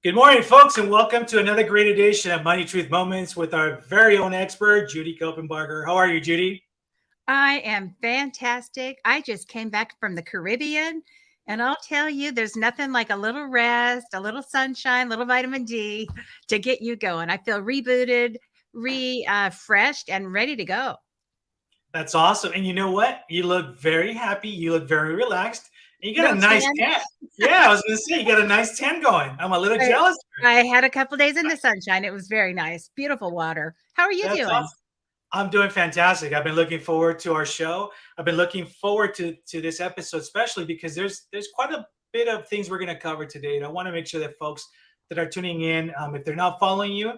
Good morning, folks, and welcome to another great edition of Money Truth Moments with our very own expert, Judy Copenbarger. How are you, Judy? I am fantastic. I just came back from the Caribbean, and I'll tell you, there's nothing like a little rest, a little sunshine, a little vitamin D to get you going. I feel rebooted, refreshed, and ready to go. That's awesome. And you know what? You look very happy. You look very relaxed. And you got No a nice tan. tan. Yeah, I was going to say, you got a nice tan going. I'm a little I, jealous. I had a couple days in the sunshine. It was very nice. Beautiful water. How are you That's doing? awesome. I'm doing fantastic. I've been looking forward to our show. I've been looking forward to this episode, especially because there's quite a bit of things we're going to cover today. And I want to make sure that folks that are tuning in, if they're not following you,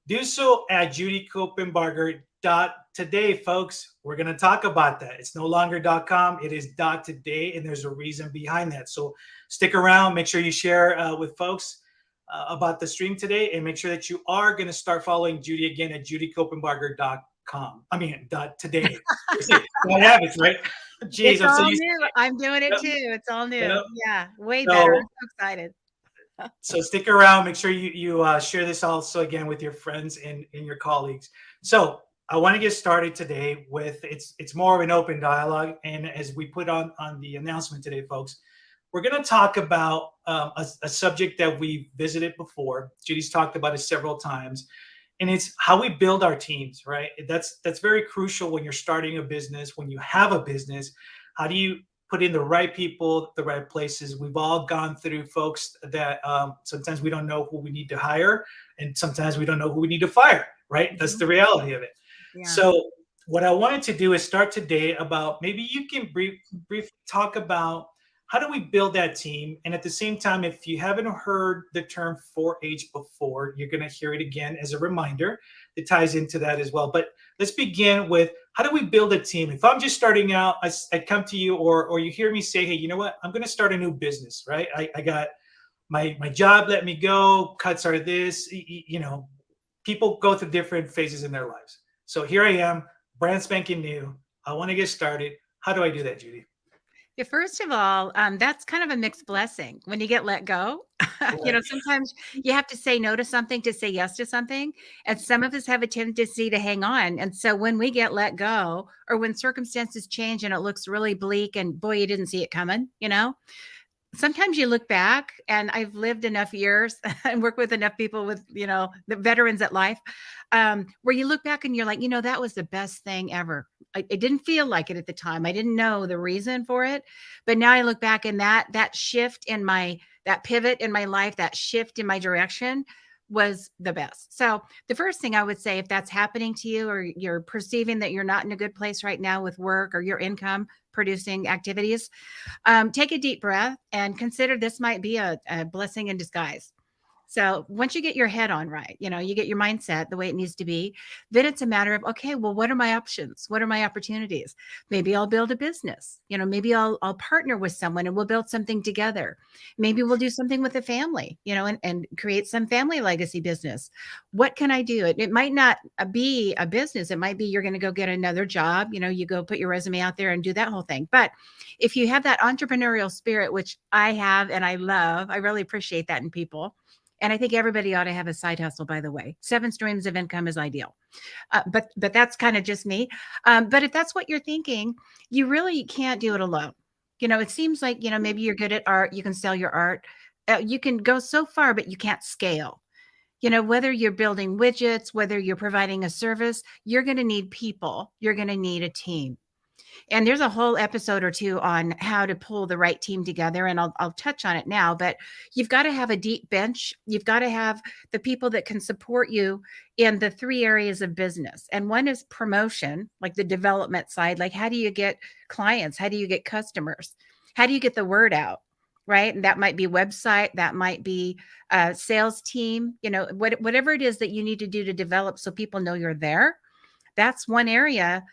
do so at judycopenbarger.today, folks. We're going to talk about that. It's no longer .com. It is .today, and there's a reason behind that. So stick around. Make sure you share with folks about the stream today, and make sure that you are going to start following Judy again at judycopenbarger.com. I mean, .today. I have it, right? Jeez, It's I'm so all used new. I'm doing it to too. It's all it. new. Yeah, way better. So I'm so excited. So stick around. Make sure you share this also again with your friends and your colleagues. So I want to get started today with it's more of an open dialogue. And as we put on the announcement today, folks, we're going to talk about a subject that we visited before. Judy's talked about it several times, and it's how we build our teams. Right? That's very crucial when you're starting a business. When you have a business, how do you put in the right people, the right places? We've all gone through folks that sometimes we don't know who we need to hire, and sometimes we don't know who we need to fire. Right? That's Mhm. the reality of it. Yeah. So what I wanted to do is start today about maybe you can briefly talk about how do we build that team, and at the same time, if you haven't heard the term 4H before, you're going to hear it again as a reminder. It ties into that as well. But let's begin with how do we build a team? If I'm just starting out, I come to you, or you hear me say, hey, you know what? I'm going to start a new business, right? I got my job let me go. Cuts are this. People go through different phases in their lives. So here I am, brand spanking new. I want to get started. How do I do that, Judy? Yeah, first of all, that's kind of a mixed blessing when you get let go. Right. Sometimes you have to say no to something to say yes to something. And some of us have a tendency to hang on. And so when we get let go or when circumstances change and it looks really bleak and boy, you didn't see it coming, sometimes you look back, and I've lived enough years and worked with enough people with, the veterans at life, where you look back and you're like, that was the best thing ever. It didn't feel like it at the time. I didn't know the reason for it, but now I look back, and that shift in that pivot in my life, that shift in my direction was the best. So the first thing I would say, if that's happening to you, or you're perceiving that you're not in a good place right now with work or your income producing activities, take a deep breath and consider this might be a blessing in disguise. So once you get your head on right, you get your mindset the way it needs to be, then it's a matter of, okay, well, what are my options? What are my opportunities? Maybe I'll build a business. Maybe I'll partner with someone and we'll build something together. Maybe we'll do something with a family, and create some family legacy business. What can I do? It might not be a business. It might be you're going to go get another job. You go put your resume out there and do that whole thing. But if you have that entrepreneurial spirit, which I have and I love, I really appreciate that in people. And I think everybody ought to have a side hustle, by the way. 7 streams of income is ideal. But that's kind of just me. But if that's what you're thinking, you really can't do it alone. It seems like, maybe you're good at art. You can sell your art. You can go so far, but you can't scale. Whether you're building widgets, whether you're providing a service, you're going to need people. You're going to need a team. And there's a whole episode or two on how to pull the right team together. And I'll touch on it now, but you've got to have a deep bench. You've got to have the people that can support you in the 3 areas of business. And one is promotion, like the development side. Like, how do you get clients? How do you get customers? How do you get the word out? Right. And that might be website, that might be a sales team, whatever it is that you need to do to develop so people know you're there. That's one area.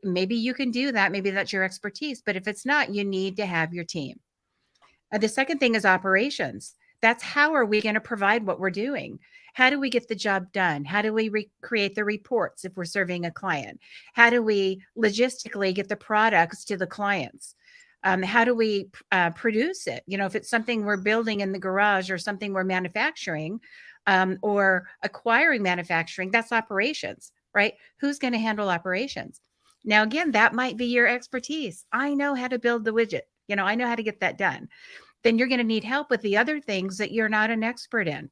Maybe you can do that. Maybe that's your expertise. But if it's not, you need to have your team. The second thing is operations. That's how are we going to provide what we're doing? How do we get the job done? How do we create the reports if we're serving a client? How do we logistically get the products to the clients? How do we produce it? If it's something we're building in the garage or something we're manufacturing, or acquiring manufacturing, that's operations, right? Who's going to handle operations? Now, again, that might be your expertise. I know how to build the widget. I know how to get that done. Then you're going to need help with the other things that you're not an expert in.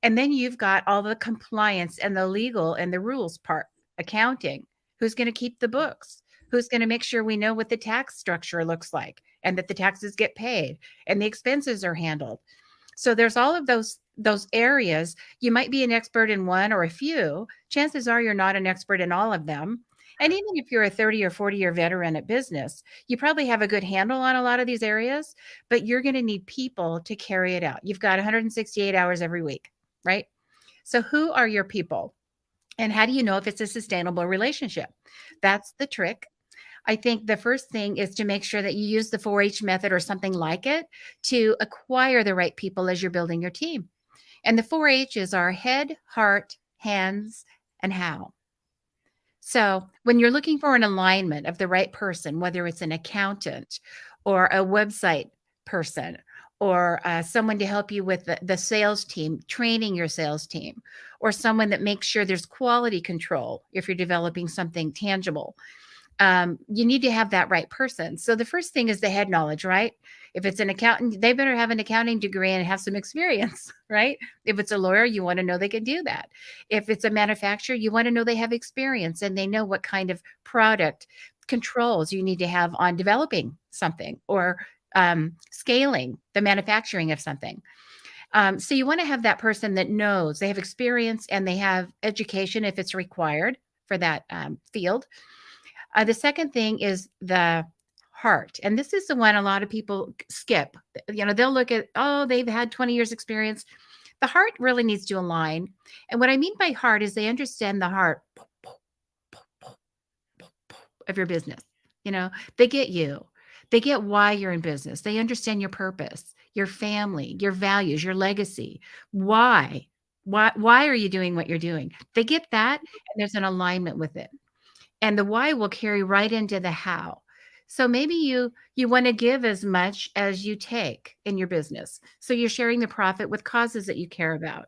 And then you've got all the compliance and the legal and the rules part, accounting. Who's going to keep the books? Who's going to make sure we know what the tax structure looks like and that the taxes get paid and the expenses are handled? So there's all of those areas. You might be an expert in one or a few. Chances are you're not an expert in all of them. And even if you're a 30 or 40-year veteran at business, you probably have a good handle on a lot of these areas, but you're going to need people to carry it out. You've got 168 hours every week, right? So who are your people? And how do you know if it's a sustainable relationship? That's the trick. I think the first thing is to make sure that you use the 4-H method or something like it to acquire the right people as you're building your team. And the 4-H's are head, heart, hands, and how. So when you're looking for an alignment of the right person, whether it's an accountant or a website person or someone to help you with the sales team, training your sales team, or someone that makes sure there's quality control if you're developing something tangible, you need to have that right person. So the first thing is the head knowledge, right? If it's an accountant, they better have an accounting degree and have some experience, right? If it's a lawyer, you want to know they can do that. If it's a manufacturer, you want to know they have experience and they know what kind of product controls you need to have on developing something or scaling the manufacturing of something. So you want to have that person that knows they have experience and they have education if it's required for that field. The second thing is the heart. And this is the one a lot of people skip. They'll look at, oh, they've had 20 years experience. The heart really needs to align. And what I mean by heart is they understand the heart of your business. They get you. They get why you're in business. They understand your purpose, your family, your values, your legacy. Why? Why are you doing what you're doing? They get that, and there's an alignment with it. And the why will carry right into the how. So maybe you want to give as much as you take in your business. So you're sharing the profit with causes that you care about.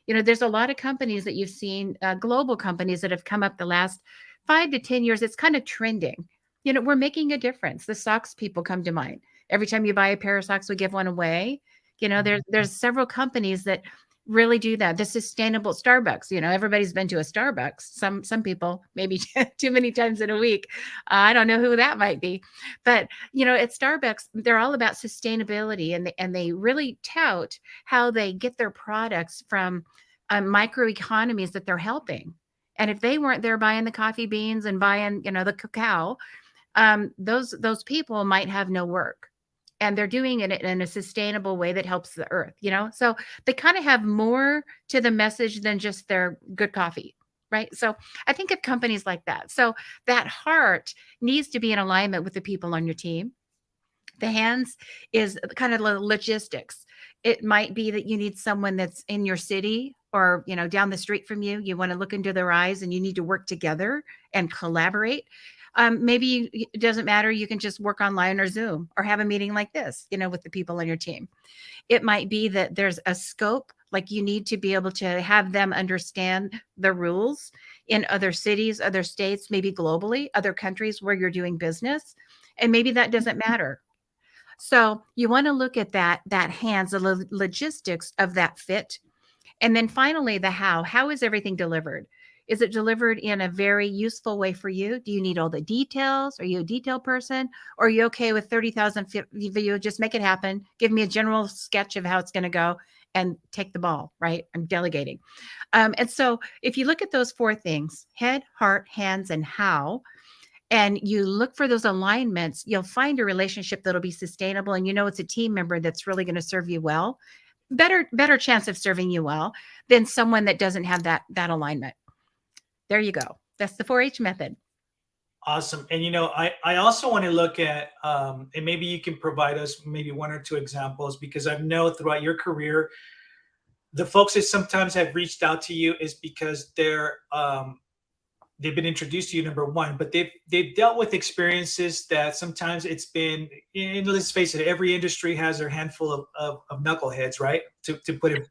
There's a lot of companies that you've seen, global companies that have come up the last 5 to 10 years. It's kind of trending. We're making a difference. The socks people come to mind. Every time you buy a pair of socks, we give one away. There's several companies that really do that. The sustainable Starbucks, everybody's been to a Starbucks. Some people maybe too many times in a week. I don't know who that might be, but at Starbucks, they're all about sustainability, and they really tout how they get their products from microeconomies that they're helping. And if they weren't there buying the coffee beans and buying the cacao, those people might have no work. And they're doing it in a sustainable way that helps the earth, So they kind of have more to the message than just their good coffee, right? So I think of companies like that. So that heart needs to be in alignment with the people on your team. The hands is kind of logistics. It might be that you need someone that's in your city or, down the street from you. You want to look into their eyes and you need to work together and collaborate. Maybe it doesn't matter. You can just work online or Zoom or have a meeting like this, with the people on your team. It might be that there's a scope, like you need to be able to have them understand the rules in other cities, other states, maybe globally, other countries where you're doing business. And maybe that doesn't matter. So you want to look at that hands, the logistics of that fit. And then finally, the how. How is everything delivered? Is it delivered in a very useful way for you? Do you need all the details? Are you a detail person? Or are you okay with 30,000 video? Just make it happen. Give me a general sketch of how it's going to go and take the ball, right? I'm delegating. And so if you look at those 4 things, head, heart, hands, and how, and you look for those alignments, you'll find a relationship that'll be sustainable. And it's a team member that's really going to serve you well. Better chance of serving you well than someone that doesn't have that alignment. There you go. That's the 4-H method. Awesome. And I also want to look at and maybe you can provide us maybe 1 or 2 examples, because I know throughout your career, the folks that sometimes have reached out to you is because they're they've been introduced to you, number one, but they've dealt with experiences that sometimes it's been, and let's face it, every industry has their handful of knuckleheads, right? To put it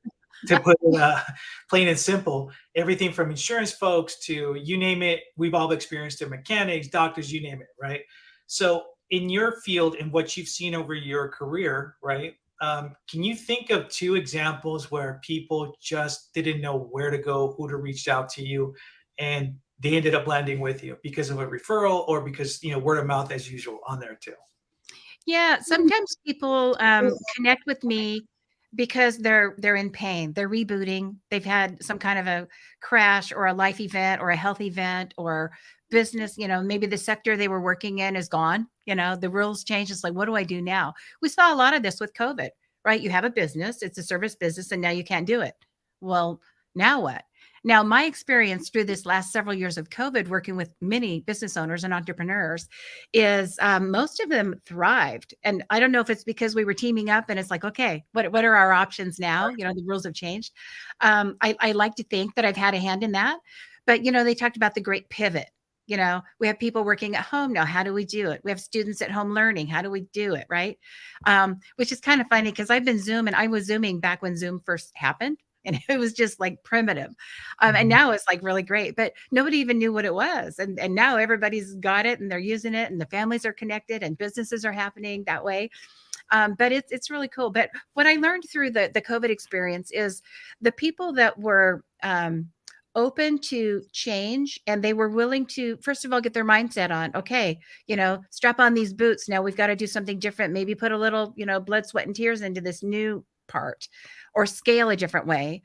plain and simple, everything from insurance folks to you name it, we've all experienced it, mechanics, doctors, you name it, right? So in your field and what you've seen over your career, right? Can you think of two examples where people just didn't know where to go, who to reach out to you, and they ended up landing with you because of a referral or because word of mouth as usual on there too? Yeah, sometimes people connect with me because they're in pain. They're rebooting. They've had some kind of a crash or a life event or a health event or business, maybe the sector they were working in is gone. The rules change. It's like, what do I do now? We saw a lot of this with COVID, right? You have a business, it's a service business, and now you can't do it. Well, now what? Now, my experience through this last several years of COVID, working with many business owners and entrepreneurs, is most of them thrived. And I don't know if it's because we were teaming up and it's like, okay, what are our options now? The rules have changed. I like to think that I've had a hand in that. But, they talked about the great pivot. We have people working at home now. How do we do it? We have students at home learning. How do we do it? Right. Which is kind of funny because I've been Zoom and I was Zooming back when Zoom first happened. And it was just like primitive. And now it's like really great, but nobody even knew what it was. And now everybody's got it and they're using it and the families are connected and businesses are happening that way. But it's really cool. But what I learned through the COVID experience is the people that were open to change and they were willing to, first of all, get their mindset on, okay, strap on these boots. Now we've got to do something different. Maybe put a little, blood, sweat, and tears into this new part or scale a different way.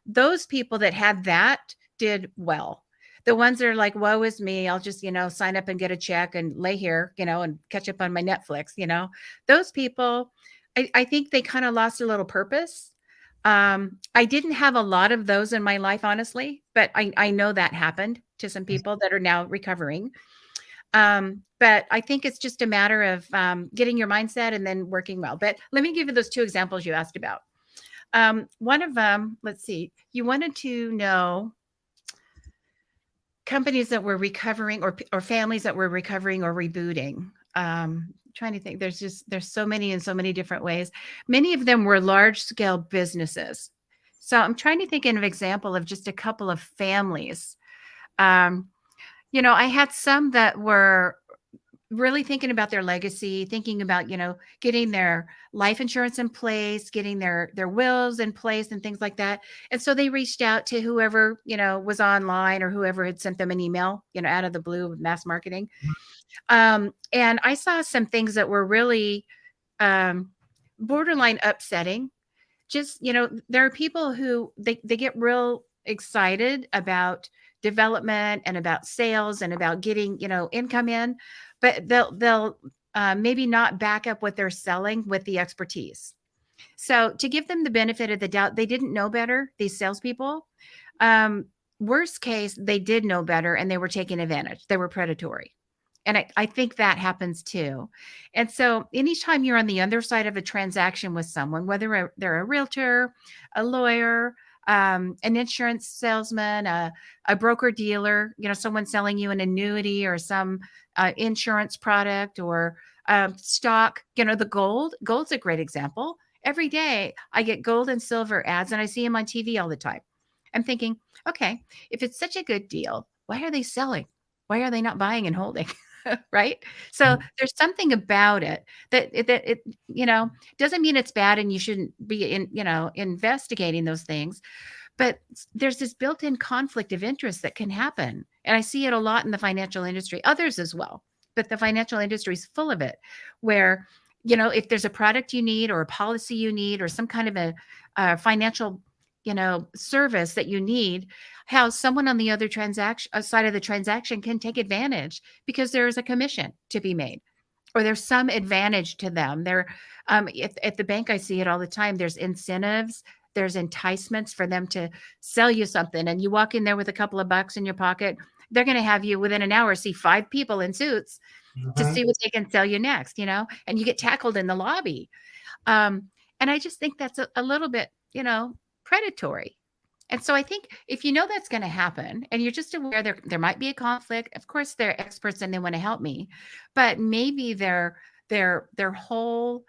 Those people that had that did well. The ones that are like, woe is me, I'll just, sign up and get a check and lay here, and catch up on my Netflix, those people, I think they kind of lost a little purpose. I didn't have a lot of those in my life, honestly, but I know that happened to some people that are now recovering. But I think it's just a matter of getting your mindset and then working well. But let me give you those two examples you asked about. One of them, let's see, you wanted to know companies that were recovering or families that were recovering or rebooting. Trying to think, there's so many in so many different ways. Many of them were large scale businesses. So I'm trying to think of an example of just a couple of families. I had some that were really thinking about their legacy, thinking about, getting their life insurance in place, getting their wills in place and things like that. And so they reached out to whoever, was online or whoever had sent them an email, out of the blue with mass marketing. And I saw some things that were really borderline upsetting. Just, there are people who they get real excited about development and about sales and about getting, income in, but they'll maybe not back up what they're selling with the expertise. So to give them the benefit of the doubt, they didn't know better, these salespeople. Worst case, they did know better and they were taking advantage. They were predatory. And I think that happens too. And so anytime you're on the other side of a transaction with someone, whether they're a realtor, a lawyer, an insurance salesman, a broker dealer, someone selling you an annuity or some insurance product or stock, gold's a great example. Every day I get gold and silver ads and I see them on TV all the time. I'm thinking, okay, if it's such a good deal, why are they selling? Why are they not buying and holding? Right. So there's something about it that it doesn't mean it's bad and you shouldn't be investigating those things. But there's this built-in conflict of interest that can happen. And I see it a lot in the financial industry, others as well. But the financial industry is full of it, where, if there's a product you need or a policy you need or some kind of a financial, service that you need, how someone on the other side of the transaction can take advantage because there is a commission to be made or there's some advantage to them. At the bank, I see it all the time. There's incentives. There's enticements for them to sell you something. And you walk in there with a couple of bucks in your pocket, they're going to have you within an hour see 5 people in suits to see what they can sell you next, and you get tackled in the lobby. And I just think that's a little bit, predatory. And so I think if you know that's going to happen and you're just aware there might be a conflict, of course they're experts and they want to help me, but maybe their whole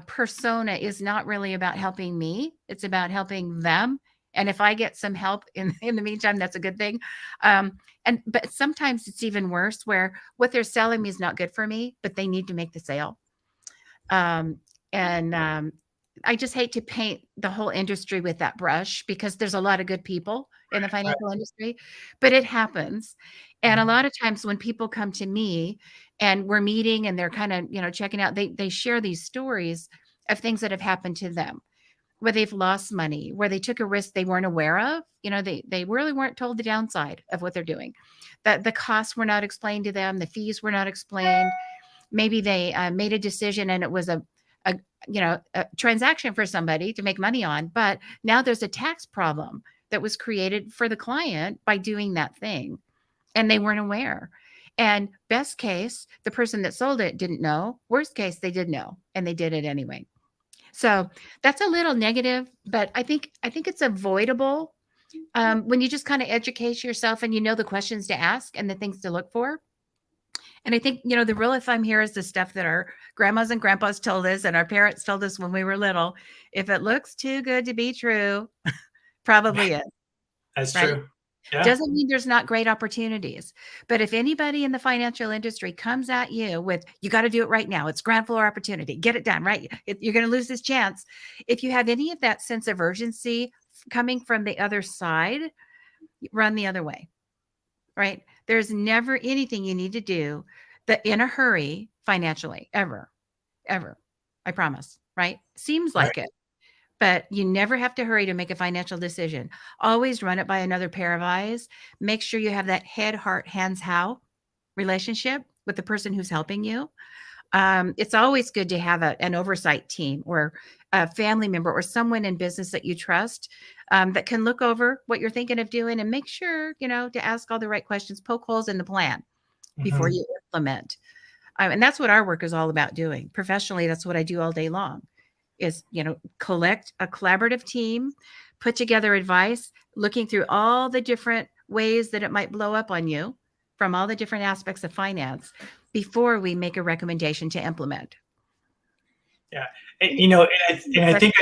persona is not really about helping me. It's about helping them. And if I get some help in the meantime, that's a good thing. But sometimes it's even worse where what they're selling me is not good for me, but they need to make the sale. Um, and I just hate to paint the whole industry with that brush because there's a lot of good people in the Right. financial industry, but it happens. And a Mhm. lot of times when people come to me and we're meeting and they're kind of, checking out, they share these stories of things that have happened to them where they've lost money, where they took a risk they weren't aware of. They really weren't told the downside of what they're doing. That the costs were not explained to them, the fees were not explained. Maybe they made a decision and it was a a transaction for somebody to make money on, but now there's a tax problem that was created for the client by doing that thing and they weren't aware. And best case, the person that sold it didn't know. Worst case, they did know and they did it anyway. So that's a little negative, but I think it's avoidable when you just kind of educate yourself and you know the questions to ask and the things to look for. And I think, the rule of thumb here is the stuff that our grandmas and grandpas told us and our parents told us when we were little. If it looks too good to be true, probably is, That's right? true. Yeah. Doesn't mean there's not great opportunities. But if anybody in the financial industry comes at you with, you got to do it right now, it's grand floor opportunity, get it done, right? You're going to lose this chance. If you have any of that sense of urgency coming from the other side, run the other way, right? There's never anything you need to do that in a hurry financially, ever, ever. I promise, right? Seems Right. like it, but you never have to hurry to make a financial decision. Always run it by another pair of eyes. Make sure you have that head, heart, hands, how relationship with the person who's helping you. It's always good to have an oversight team or a family member or someone in business that you trust that can look over what you're thinking of doing and make sure, to ask all the right questions, poke holes in the plan before Mhm. you implement. And that's what our work is all about doing. Professionally, that's what I do all day long is, collect a collaborative team, put together advice, looking through all the different ways that it might blow up on you from all the different aspects of finance before we make a recommendation to implement. Yeah. And I think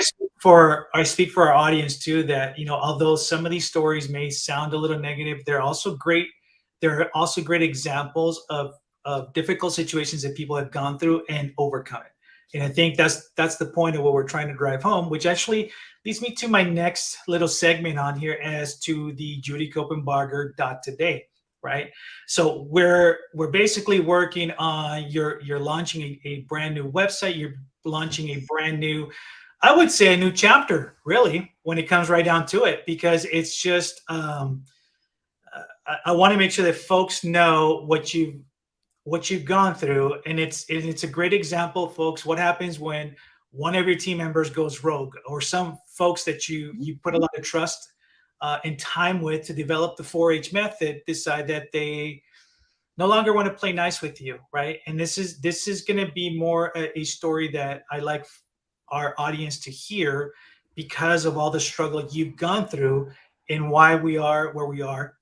I speak for our audience too, that, although some of these stories may sound a little negative, they're also great examples of difficult situations that people have gone through and overcome it. And I think that's the point of what we're trying to drive home, which actually leads me to my next little segment on here as to the Judy Copenbarger dot today, right? So we're basically working on you're launching a brand new website, you're launching a brand new, I would say, a new chapter, really, when it comes right down to it, because it's just I want to make sure that folks know what you've gone through, and it's a great example, folks. What happens when one of your team members goes rogue, or some folks that you put a lot of trust and time with to develop the 4-H method decide that they no longer want to play nice with you, right? And this is going to be more a story that I like our audience to hear because of all the struggle you've gone through and why we are where we are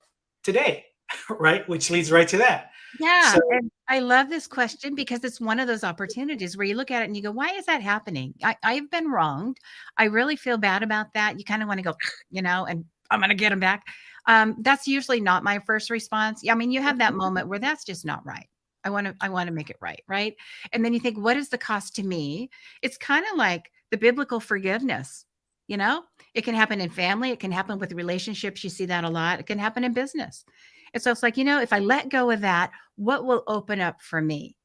today, right? Which leads right to that. Yeah, So and I love this question because it's one of those opportunities where you look at it and you go, "Why is that happening? I've been wronged. I really feel bad about that." You kind of want to go, and I'm going to get them back. That's usually not my first response. Yeah, I mean, you have that moment where that's just not right. I want to make it right, right? And then you think, what is the cost to me? It's kind of like the biblical forgiveness. It can happen in family. It can happen with relationships. You see that a lot. It can happen in business. And so it's like, if I let go of that, what will open up for me?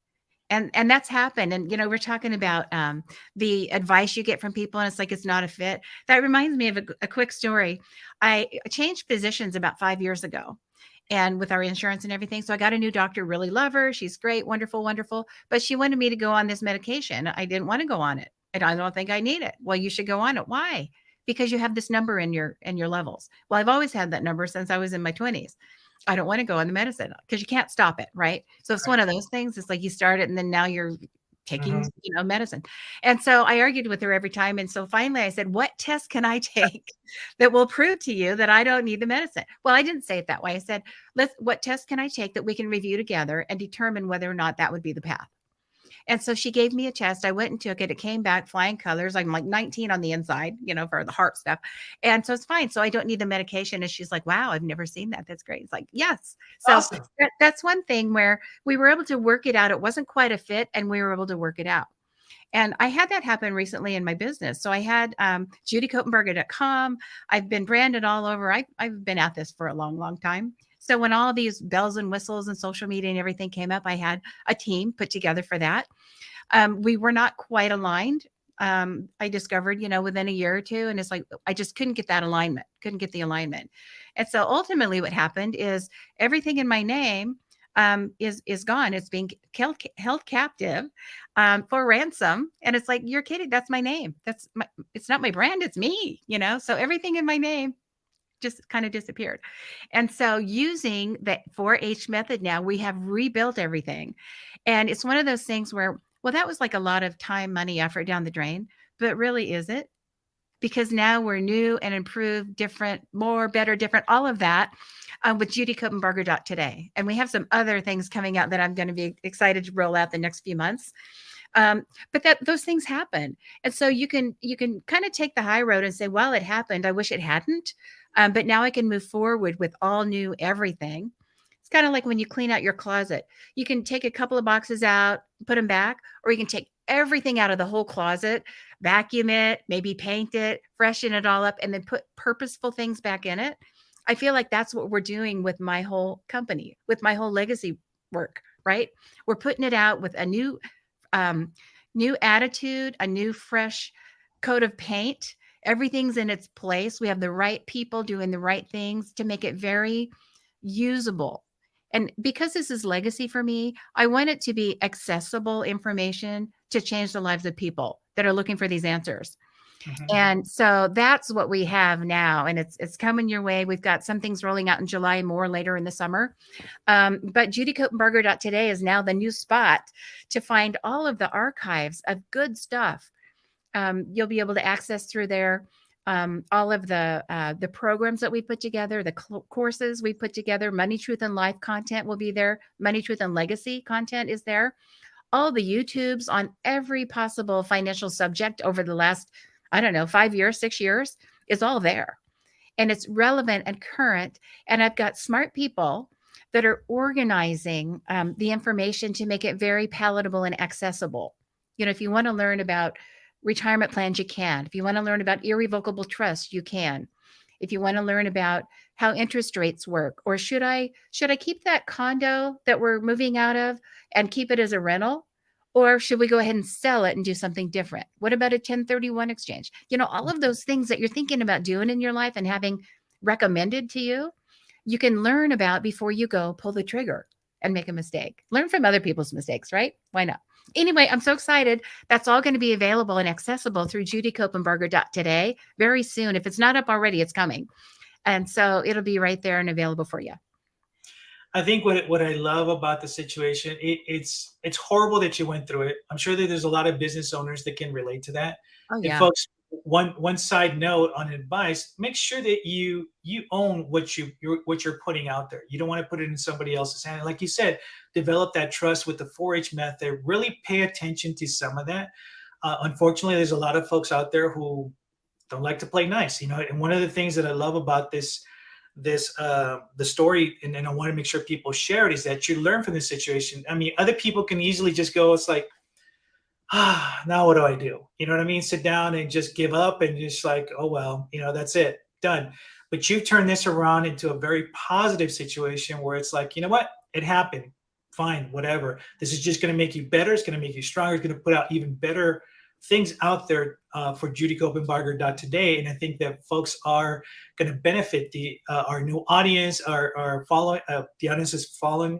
And that's happened. And we're talking about the advice you get from people, and it's like it's not a fit. That reminds me of a quick story. I changed physicians about 5 years ago, and with our insurance and everything. So I got a new doctor. Really love her. She's great, wonderful, wonderful. But she wanted me to go on this medication. I didn't want to go on it, and I don't think I need it. Well, you should go on it. Why? Because you have this number in your levels. Well, I've always had that number since I was in my 20s. I don't want to go on the medicine because you can't stop it, right? So it's one of those things. It's like you start it and then now you're taking, Mhm. medicine. And so I argued with her every time. And so finally I said, what test can I take that will prove to you that I don't need the medicine? Well, I didn't say it that way. I said, what test can I take that we can review together and determine whether or not that would be the path? And so she gave me a test. I went and took it. It came back flying colors. I'm like 19 on the inside, for the heart stuff. And so it's fine. So I don't need the medication. And she's like, wow, I've never seen that. That's great. It's like, yes. So Awesome. that's one thing where we were able to work it out. It wasn't quite a fit, and we were able to work it out. And I had that happen recently in my business. So I had JudyCopenbarger.com. I've been branded all over. I've been at this for a long, long time. So when all these bells and whistles and social media and everything came up, I had a team put together for that. We were not quite aligned. I discovered, within a year or two, and it's like, I just couldn't get that alignment, couldn't get the alignment. And so ultimately what happened is everything in my name is gone. It's being held captive for ransom. And it's like, you're kidding. That's my name. It's not my brand. It's me, so everything in my name just kind of disappeared. And so using the 4-H method now, we have rebuilt everything. And it's one of those things where, well, that was like a lot of time, money, effort down the drain, but really is it? Because now we're new and improved, different, more, better, different, all of that with JudyCopenbarger.today. And we have some other things coming out that I'm going to be excited to roll out the next few months. But those things happen. And so you can kind of take the high road and say, well, it happened. I wish it hadn't. But now I can move forward with all new everything. It's kind of like when you clean out your closet. You can take a couple of boxes out, put them back, or you can take everything out of the whole closet, vacuum it, maybe paint it, freshen it all up, and then put purposeful things back in it. I feel like that's what we're doing with my whole company, with my whole legacy work, right? We're putting it out with a new attitude, a new fresh coat of paint. Everything's in its place. We have the right people doing the right things to make it very usable. And because this is legacy for me, I want it to be accessible information to change the lives of people that are looking for these answers. Mhm. And so that's what we have now, and it's coming your way. We've got some things rolling out in July, more later in the summer. But JudyCopenbarger.today is now the new spot to find all of the archives of good stuff. You'll be able to access through there all of the programs that we put together, the courses we put together. Money, Truth, and Life content will be there. Money, Truth, and Legacy content is there. All the YouTubes on every possible financial subject over the last, I don't know, 5 years, 6 years is all there. And it's relevant and current. And I've got smart people that are organizing the information to make it very palatable and accessible. If you want to learn about retirement plans, you can. If you want to learn about irrevocable trust, you can. If you want to learn about how interest rates work, or should I keep that condo that we're moving out of and keep it as a rental? Or should we go ahead and sell it and do something different? What about a 1031 exchange? All of those things that you're thinking about doing in your life and having recommended to you, you can learn about before you go pull the trigger and make a mistake. Learn from other people's mistakes, right? Why not? Anyway, I'm so excited. That's all going to be available and accessible through JudyCopenbarger.today very soon. If it's not up already, it's coming. And so it'll be right there and available for you. I think what I love about the situation, it's horrible that you went through it. I'm sure that there's a lot of business owners that can relate to that. Oh, And yeah. folks, one side note on advice: make sure that you own what you're putting out there. You don't want to put it in somebody else's hand. And like you said, develop that trust with the 4-H method. Really pay attention to some of that. Unfortunately, there's a lot of folks out there who don't like to play nice, And one of the things that I love about the story, and I want to make sure people share it, is that you learn from this situation. I mean, other people can easily just go, it's like, now what do I do? You know what I mean? Sit down and just give up and just like, oh well, that's it, done. But you've turned this around into a very positive situation where it's like, you know what, it happened, fine, whatever. This is just going to make you better. It's going to make you stronger. It's going to put out even better things out there for JudyCopenbarger.today. And I think that folks are going to benefit. Our new audience, our following, the audience is following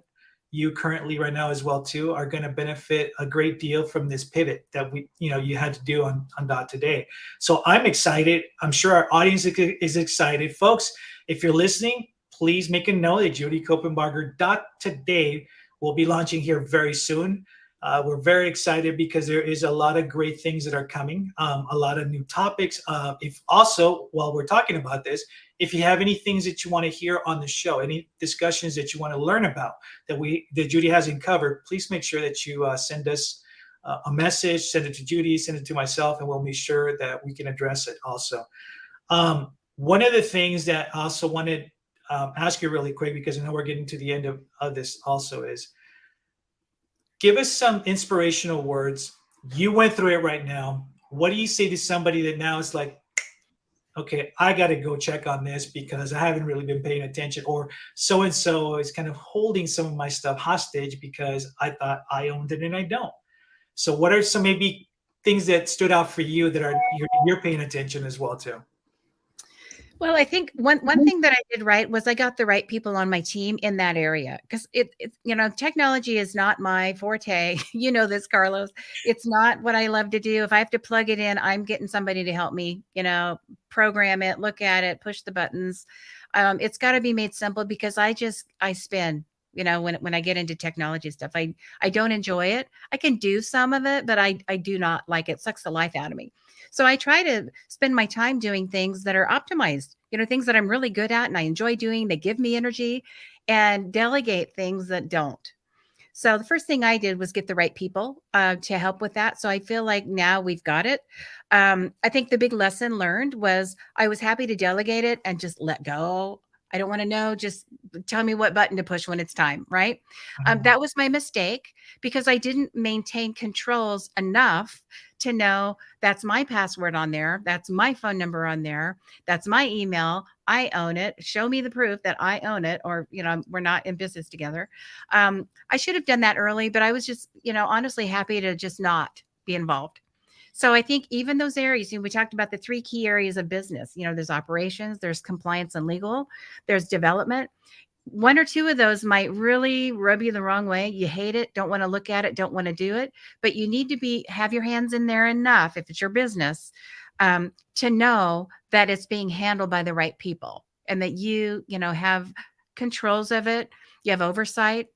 you currently right now as well too, are going to benefit a great deal from this pivot that you had to do on .today. So I'm excited. I'm sure our audience is excited. Folks, if you're listening, please make a note that JudyCopenbarger.today will be launching here very soon. We're very excited because there is a lot of great things that are coming, a lot of new topics. If also, while we're talking about this, if you have any things that you want to hear on the show, any discussions that you want to learn about that Judy hasn't covered, please make sure that you send us a message, send it to Judy, send it to myself, and we'll make sure that we can address it also. One of the things that I also wanted ask you really quick, because I know we're getting to the end of this also, is give us some inspirational words. You went through it right now. What do you say to somebody that now is like, okay, I got to go check on this because I haven't really been paying attention, or so and so is kind of holding some of my stuff hostage because I thought I owned it and I don't. So, what are some maybe things that stood out for you that are you're paying attention as well too? Well, I think one thing that I did right was I got the right people on my team in that area, because technology is not my forte. You know this, Carlos. It's not what I love to do. If I have to plug it in, I'm getting somebody to help me, program it, look at it, push the buttons. It's got to be made simple, because I spin. When I get into technology stuff, I don't enjoy it. I can do some of it, but I do not like it. It sucks the life out of me. So I try to spend my time doing things that are optimized, things that I'm really good at and I enjoy doing. They give me energy, and delegate things that don't. So the first thing I did was get the right people to help with that. So I feel like now we've got it. I think the big lesson learned was I was happy to delegate it and just let go. I don't want to know. Just tell me what button to push when it's time, right? That was my mistake, because I didn't maintain controls enough to know that's my password on there. That's my phone number on there. That's my email. I own it. Show me the proof that I own it, or, we're not in business together. I should have done that early, but I was just, honestly happy to just not be involved. So I think even those areas, we talked about the three key areas of business. There's operations, there's compliance and legal, there's development. One or two of those might really rub you the wrong way. You hate it, don't want to look at it, don't want to do it, but you need to have your hands in there enough, if it's your business, to know that it's being handled by the right people, and that you have controls of it. You have oversight.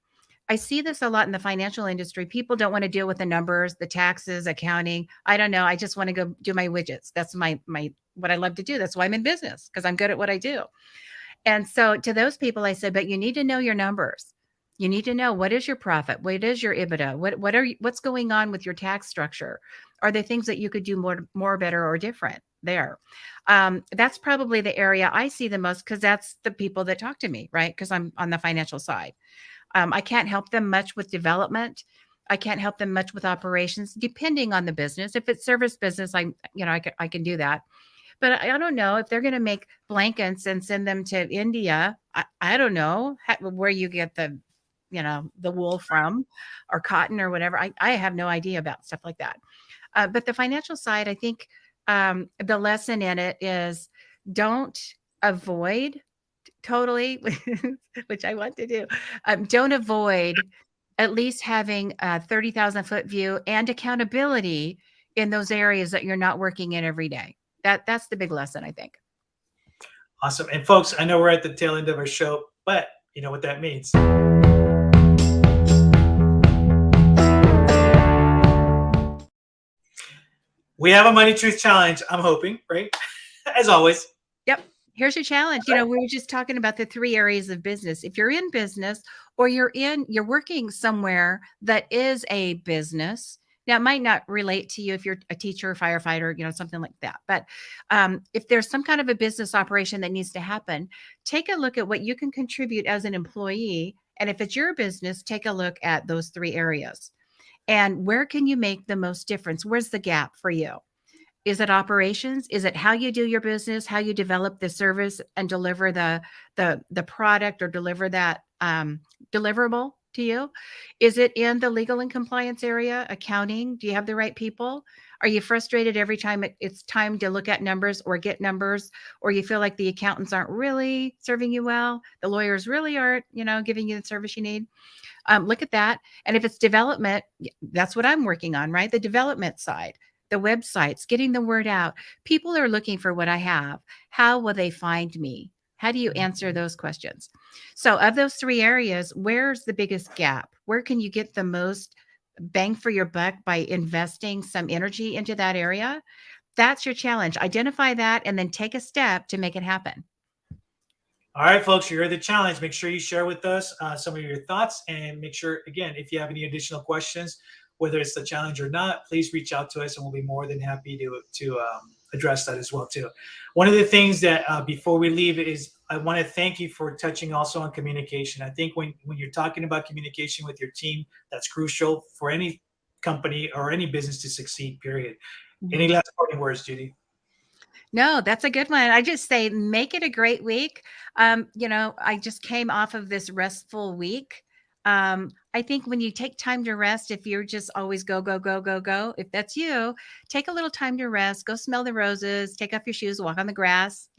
I see this a lot in the financial industry. People don't want to deal with the numbers, the taxes, accounting. I don't know. I just want to go do my widgets. That's my what I love to do. That's why I'm in business, because I'm good at what I do. And so to those people, I said, but you need to know your numbers. You need to know, what is your profit? What is your EBITDA? What's going on with your tax structure? Are there things that you could do more better or different there? That's probably the area I see the most, because that's the people that talk to me, right? Because I'm on the financial side. I can't help them much with development. I can't help them much with operations, depending on the business. If it's service business, I can do that. But I don't know if they're going to make blankets and send them to India. I don't know where you get the wool from, or cotton or whatever. I have no idea about stuff like that. But the financial side, I think the lesson in it is, don't avoid totally, which I want to do. Don't avoid at least having a 30,000-foot view and accountability in those areas that you're not working in every day. That's the big lesson, I think. Awesome. And folks, I know we're at the tail end of our show, but you know what that means. We have a money truth challenge, I'm hoping, right? As always. Yep. Here's your challenge. We were just talking about the three areas of business. If you're in business, or you're working somewhere that is a business, now it might not relate to you if you're a teacher, firefighter, something like that. But if there's some kind of a business operation that needs to happen, take a look at what you can contribute as an employee. And if it's your business, take a look at those three areas. And where can you make the most difference? Where's the gap for you? Is it operations? Is it how you do your business, how you develop the service and deliver the product, or deliver that deliverable to you? Is it in the legal and compliance area, accounting? Do you have the right people? Are you frustrated every time it's time to look at numbers or get numbers, or you feel like the accountants aren't really serving you well? The lawyers really aren't, giving you the service you need? Look at that. And if it's development, that's what I'm working on, right? The development side, the websites, getting the word out. People are looking for what I have. How will they find me? How do you answer those questions? So of those three areas, where's the biggest gap? Where can you get the most bang for your buck by investing some energy into that area, that's your challenge. Identify that and then take a step to make it happen. All right, folks, you heard the challenge. Make sure you share with us some of your thoughts, and make sure, again, if you have any additional questions, whether it's the challenge or not, please reach out to us, and we'll be more than happy to address that as well too. One of the things that before we leave is I want to thank you for touching also on communication. I think when you're talking about communication with your team, that's crucial for any company or any business to succeed. Period. Any last parting words, Judy? No, that's a good one. I just say make it a great week. I just came off of this restful week. I think when you take time to rest, if you're just always go, go, go, go, go, if that's you, take a little time to rest, go smell the roses, take off your shoes, walk on the grass,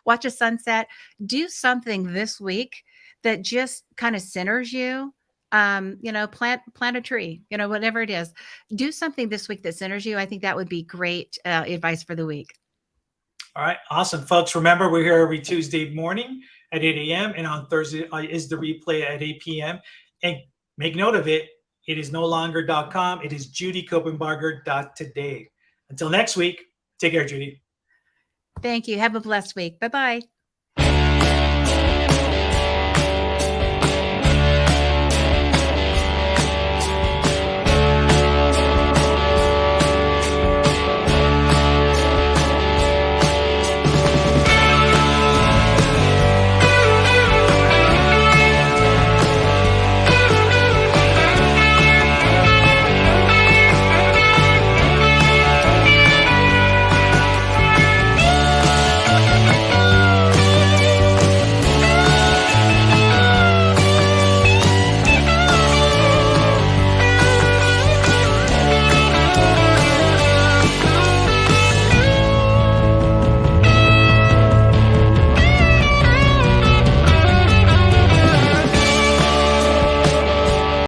watch a sunset, do something this week that just kind of centers you. Plant a tree, whatever it is, do something this week that centers you. I think that would be great advice for the week. All right, awesome, folks. Remember, we're here every Tuesday morning at 8 a.m. and on Thursday is the replay at 8 p.m. And make note of it. It is no longer .com. It is judycopenbarger.today. Until next week, take care, Judy. Thank you. Have a blessed week. Bye-bye.